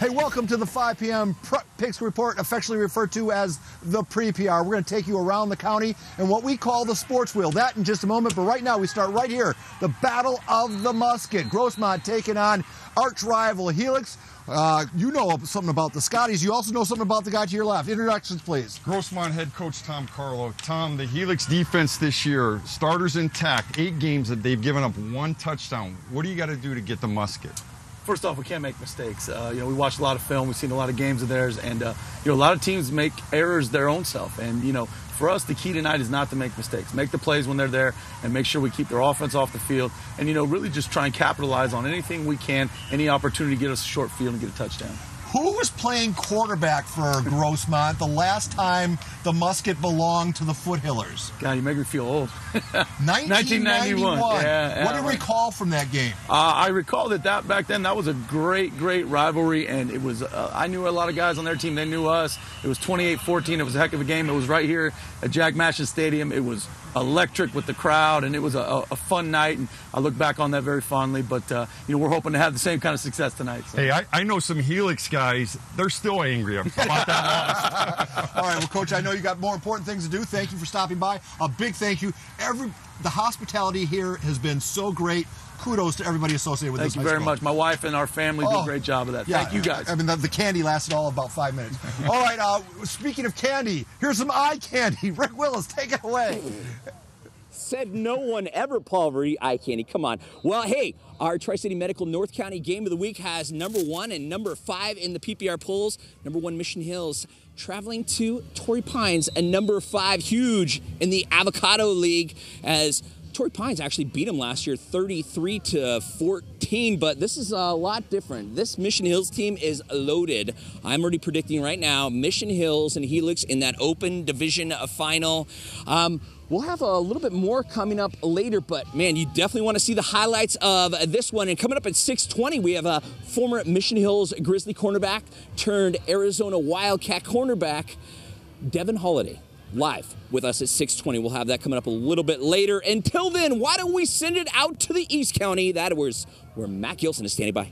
Hey, welcome to the 5 p.m. Picks Report, affectionately referred to as the Pre-PPR. We're going to take you around the county and what we call the sports wheel. That in just a moment, but right now we start right here. The Battle of the Musket. Grossmont taking on arch rival Helix. You know something about the Scotties. You also know something about the guy to your left. Introductions, please. Grossmont head coach Tom Carlo. Tom, the Helix defense this year, starters intact, 8 games that they've given up 1 touchdown. What do you got to do to get the Musket? First off, we can't make mistakes. We watched a lot of film. We've seen a lot of games of theirs, and a lot of teams make errors their own self. And for us, the key tonight is not to make mistakes. Make the plays when they're there, and make sure we keep their offense off the field. And really just try and capitalize on anything we can, any opportunity to get us a short field and get a touchdown. Who was playing quarterback for Grossmont the last time the Musket belonged to the Foothillers? God, you make me feel old. 1991. Yeah, what do you recall from that game? I recall that back then that was a great rivalry, and it was. I knew a lot of guys on their team. They knew us. It was 28-14. It was a heck of a game. It was right here at Jack Mash's Stadium. It was electric with the crowd, and it was a fun night. And I look back on that very fondly. But we're hoping to have the same kind of success tonight. So. Hey, I know some Helix guys. They're still angry about that loss. All right, well, Coach, I know you got more important things to do. Thank you for stopping by. A big thank you. The hospitality here has been so great. Kudos to everybody associated with this. Thank you very much. My wife and our family do a great job of that. Yeah, thank you, guys. I mean, the candy lasted all about 5 minutes. All right, speaking of candy, here's some eye candy. Rick Willis, take it away. Said no one ever, Paul Marie, eye candy. Come on. Well, hey, our Tri-City Medical North County Game of the Week has number 1 and number 5 in the PPR polls. Number 1, Mission Hills, traveling to Torrey Pines, and number 5, huge in the Avocado League, as Torrey Pines actually beat them last year 33-14, but this is a lot different. This Mission Hills team is loaded. I'm already predicting right now Mission Hills and Helix in that open division final. We'll have a little bit more coming up later, but man, you definitely want to see the highlights of this one. And coming up at 6:20, we have a former Mission Hills Grizzly cornerback turned Arizona Wildcat cornerback, Devin Holiday, live with us at 6:20. We'll have that coming up a little bit later. Until then, why don't we send it out to the East County? That was where Matt Gilson is standing by.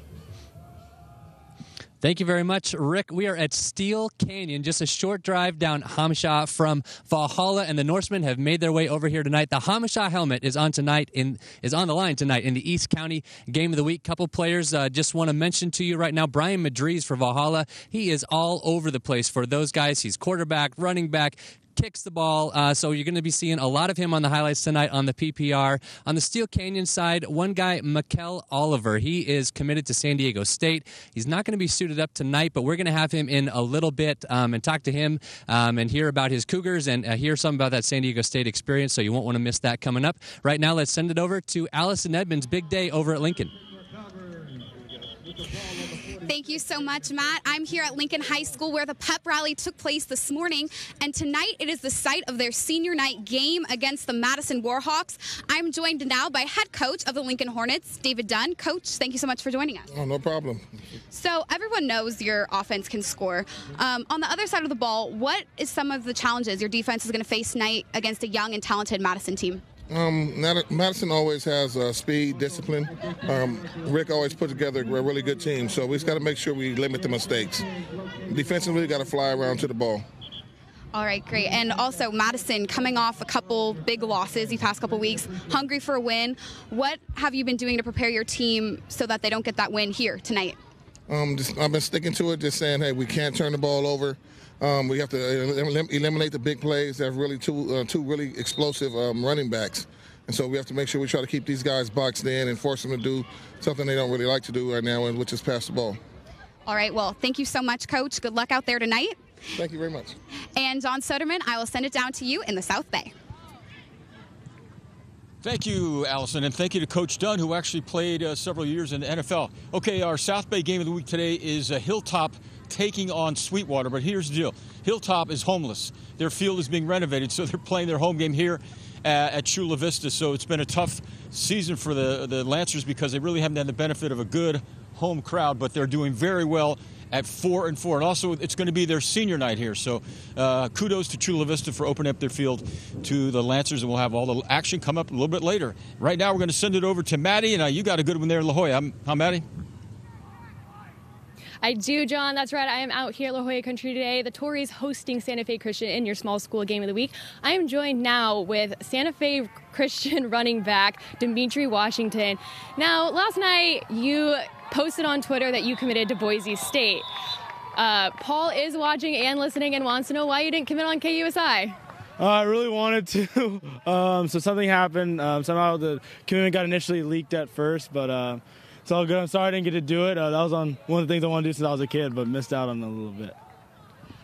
Thank you very much, Rick. We are at Steel Canyon, just a short drive down Hamishaw from Valhalla, and the Norsemen have made their way over here tonight. The Hamishaw helmet is on the line tonight in the East County Game of the Week. Couple players just want to mention to you right now. Brian Madriz for Valhalla. He is all over the place for those guys. He's quarterback, running back, kicks the ball, so you're going to be seeing a lot of him on the highlights tonight on the PPR. On the Steel Canyon side, one guy, Mikel Oliver, he is committed to San Diego State. He's not going to be suited up tonight, but we're going to have him in a little bit and talk to him and hear about his Cougars and hear something about that San Diego State experience, so you won't want to miss that coming up. Right now, let's send it over to Allison Edmonds. Big day over at Lincoln. Thank you so much, Matt. I'm here at Lincoln High School where the pep rally took place this morning, and tonight it is the site of their senior night game against the Madison Warhawks. I'm joined now by head coach of the Lincoln Hornets, David Dunn. Coach, thank you so much for joining us. Oh, no problem. So everyone knows your offense can score. On the other side of the ball, what is some of the challenges your defense is going to face tonight against a young and talented Madison team? Madison always has speed, discipline. Rick always put together a really good team, so we just got to make sure we limit the mistakes. Defensively, got to fly around to the ball. All right, great. And also, Madison coming off a couple big losses these past couple weeks, hungry for a win. What have you been doing to prepare your team so that they don't get that win here tonight? I've been sticking to it, just saying, hey, we can't turn the ball over. We have to eliminate the big plays. They have really two really explosive running backs. And so we have to make sure we try to keep these guys boxed in and force them to do something they don't really like to do right now, which is pass the ball. All right, well, thank you so much, Coach. Good luck out there tonight. Thank you very much. And John Soderman, I will send it down to you in the South Bay. Thank you, Allison, and thank you to Coach Dunn, who actually played several years in the NFL. Okay, our South Bay Game of the Week today is Hilltop taking on Sweetwater, but here's the deal. Hilltop is homeless. Their field is being renovated, so they're playing their home game here at Chula Vista. So it's been a tough season for the Lancers because they really haven't had the benefit of a good home crowd, but they're doing very well at 4-4. And also, it's going to be their senior night here. So kudos to Chula Vista for opening up their field to the Lancers, and we'll have all the action come up a little bit later. Right now, we're going to send it over to Maddie, and you got a good one there in La Jolla. Huh, Maddie? I do, John. That's right. I am out here at La Jolla Country today. The Tories hosting Santa Fe Christian in your small school game of the week. I am joined now with Santa Fe Christian running back Dimitri Washington. Now, last night you posted on Twitter that you committed to Boise State. Paul is watching and listening and wants to know why you didn't commit on KUSI. I really wanted to, so something happened. Somehow the commitment got initially leaked at first, but it's all good. I'm sorry I didn't get to do it. That was on one of the things I wanted to do since I was a kid, but missed out on it a little bit.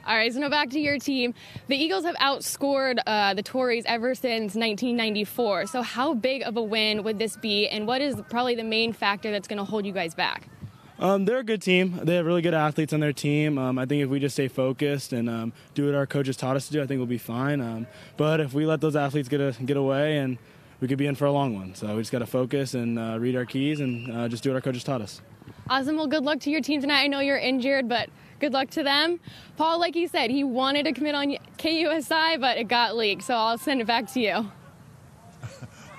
All right, so now back to your team. The Eagles have outscored the Tories ever since 1994. So how big of a win would this be, and what is probably the main factor that's going to hold you guys back? They're a good team. They have really good athletes on their team. I think if we just stay focused and do what our coaches taught us to do, I think we'll be fine. But if we let those athletes get away, and we could be in for a long one. So we just got to focus and read our keys and just do what our coaches taught us. Awesome. Well, good luck to your team tonight. I know you're injured, but good luck to them. Paul, like you said, he wanted to commit on KUSI, but it got leaked. So I'll send it back to you.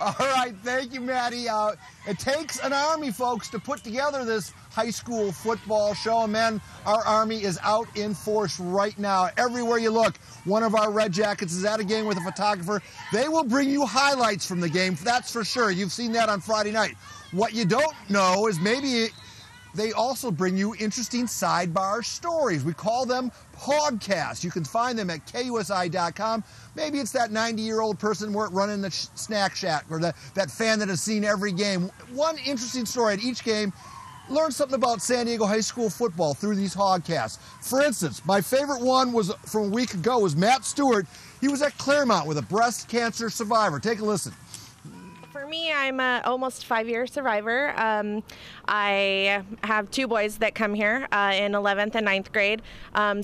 All right, thank you, Maddie. It takes an Army, folks, to put together this high school football show. And, man, our Army is out in force right now. Everywhere you look, one of our Red Jackets is at a game with a photographer. They will bring you highlights from the game, that's for sure. You've seen that on Friday night. What you don't know is maybe they also bring you interesting sidebar stories. We call them podcasts. You can find them at KUSI.com. Maybe it's that 90-year-old person running the snack shack, or that fan that has seen every game. One interesting story at each game. Learn something about San Diego high school football through these podcasts. For instance, my favorite one was from a week ago was Matt Stewart. He was at Claremont with a breast cancer survivor. Take a listen. For me, I'm a almost 5-year survivor. I have 2 boys that come here in 11th and 9th grade.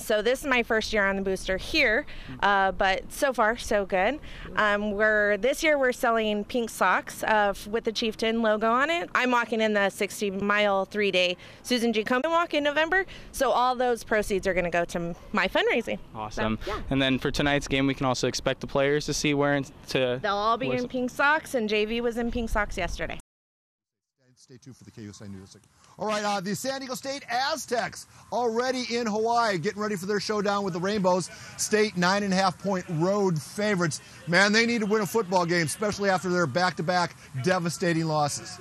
So this is my first year on the booster here, but so far so good. This year we're selling pink socks with the Chieftain logo on it. I'm walking in the 60-mile 3-day Susan G. Komen walk in November, so all those proceeds are going to go to my fundraising. Awesome. So, yeah. And then for tonight's game, we can also expect the players to see wearing to. They'll all be in pink socks, and JV was in pink socks yesterday. Stay tuned for the KUSI News. All right, the San Diego State Aztecs already in Hawaii, getting ready for their showdown with the Rainbows. State 9.5-point road favorites. Man, they need to win a football game, especially after their back-to-back devastating losses.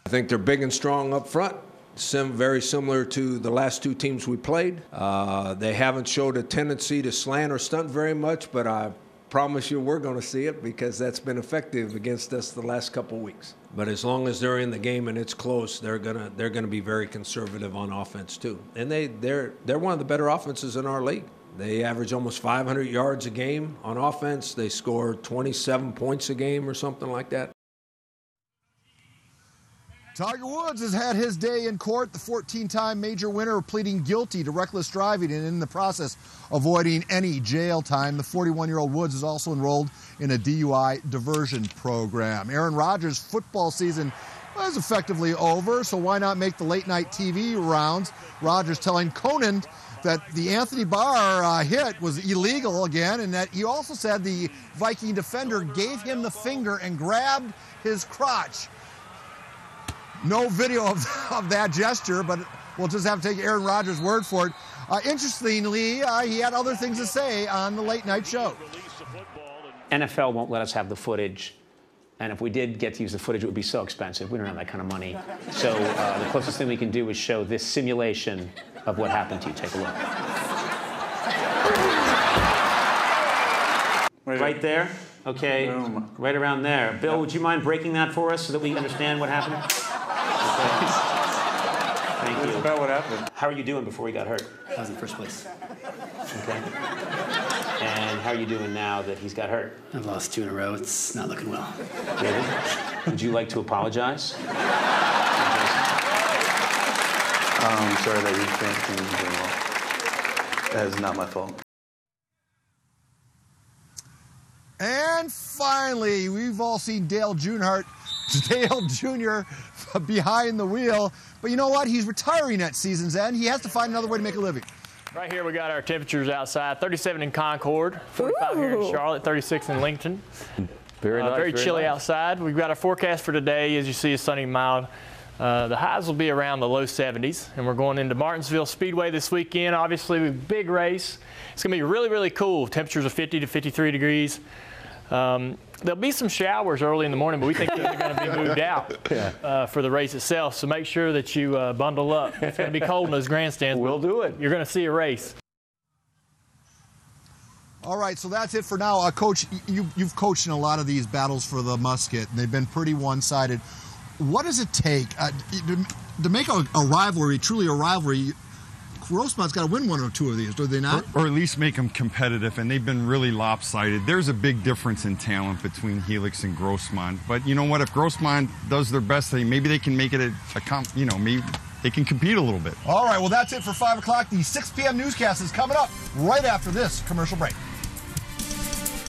I think they're big and strong up front. Very similar to the last 2 teams we played. They haven't showed a tendency to slant or stunt very much, but I promise you we're going to see it because that's been effective against us the last couple weeks. But as long as they're in the game and it's close, they're gonna be very conservative on offense too. And they're one of the better offenses in our league. They average almost 500 yards a game on offense. They score 27 points a game or something like that. Tiger Woods has had his day in court. The 14-time major winner pleading guilty to reckless driving and in the process avoiding any jail time. The 41-year-old Woods is also enrolled in a DUI diversion program. Aaron Rodgers' football season was effectively over, so why not make the late-night TV rounds? Rodgers telling Conan that the Anthony Barr hit was illegal again, and that he also said the Viking defender gave him the finger and grabbed his crotch. No video of that gesture, but we'll just have to take Aaron Rodgers' word for it. Interestingly, he had other things to say on the late night show. NFL won't let us have the footage, and if we did get to use the footage, it would be so expensive. We don't have that kind of money. So the closest thing we can do is show this simulation of what happened to you. Take a look. Right there? Okay, right around there. Bill, would you mind breaking that for us so that we understand what happened? Okay. Thank you. That's about what happened. How are you doing before you got hurt? I was in first place. Okay. And how are you doing now that he's got hurt? I've lost 2 in a row. It's not looking well. David, would you like to apologize? I'm sorry that you think things are going well. That is not my fault. And finally, we've all seen Dale Jr. behind the wheel. But you know what? He's retiring at season's end. He has to find another way to make a living. Right here, we got our temperatures outside. 37 in Concord, 45 here in Charlotte, 36 in Lincoln. Very nice. Very chilly outside. We've got our forecast for today. As you see, is sunny, mild. The highs will be around the low 70s, and we're going into Martinsville Speedway this weekend. Obviously, a big race. It's going to be really, really cool. Temperatures of 50 to 53 degrees. There'll be some showers early in the morning, but we think those are going to be moved out for the race itself. So make sure that you bundle up. It's going to be cold in those grandstands. We'll do it. You're going to see a race. All right, so that's it for now. Coach, you've coached in a lot of these battles for the musket, and they've been pretty one-sided. What does it take to make a rivalry, truly a rivalry? Grossmont's got to win one or two of these, do they not? Or at least make them competitive, and they've been really lopsided. There's a big difference in talent between Helix and Grossmont. But you know what? If Grossmont does their best, maybe they can make it maybe they can compete a little bit. All right, well, that's it for 5 o'clock. The 6 p.m. newscast is coming up right after this commercial break.